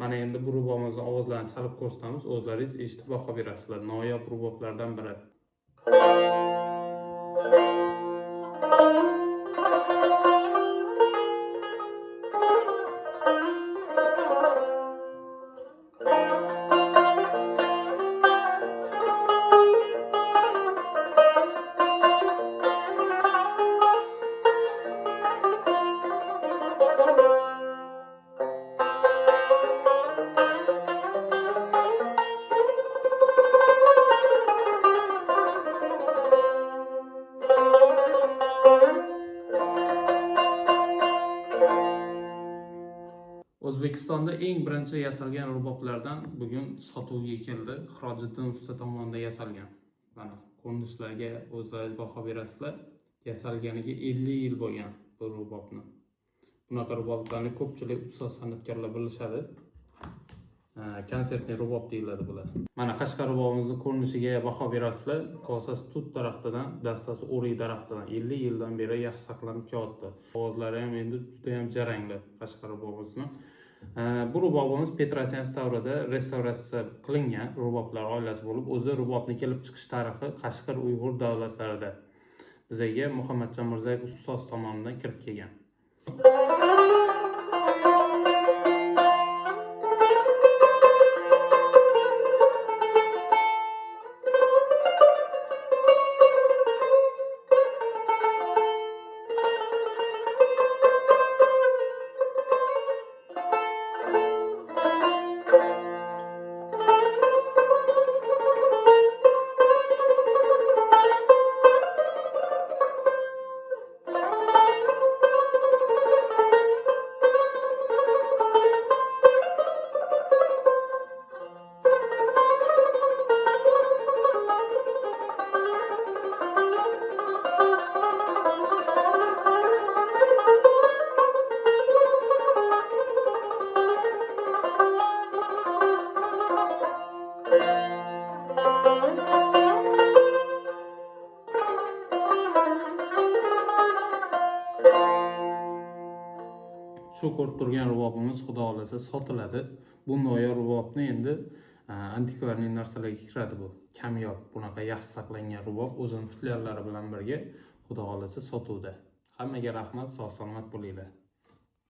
Mana endi bu rubobimizning ovozlarini chalib ko'rsatamiz, o'zlaringiz eshitib baho berasizlar. Noyob ruboblardan biri. O'zbekistonda eng birinchi yasalgan ruboblardan bugun sotuvga keldi. Xirojiddin usta tomonidan yasalgan. Mana ko'rinishlarga o'zlaringiz baho berasizlar. Yasalganiga 50 yil bo'lgan bu rubobni. Bunaqa ruboblarni ko'pchilik ustoz san'atkorlar bilishadi. Konsertli rubob deyiladi bular. Mana Qashqar rubobimizning ko'rinishiga baho berasizlar. Kosasi tut daraxtidan, dastasi o'rik daraxtidan 50 yildan beri yaxshi saqlanib kelyapti. Ovozlari ham endi juda ham jarangli Qashqar rubobimizni. Bu rubobimiz Petrosyan davrida restavratsiya qilingan ruboblar oilasi bo'lib, o'zi rubobni kelib chiqish tarixi Qashqar Uyg'ur davlatlarida bizga Muhammadjon Mirzayev ustoz tomonidan kirib kelgan. Shu ko'rib turgan rubobimiz xudo xolasa sotiladi. Bu noyob rubobni endi antikvariy narsalarga kiradi bu. Kamyob, bunaqa yaxshi saqlangan rubob o'zining futlyarlari bilan birga xudo xolasa sotuvda. Hammaga rahmat, sog' salomat bo'linglar.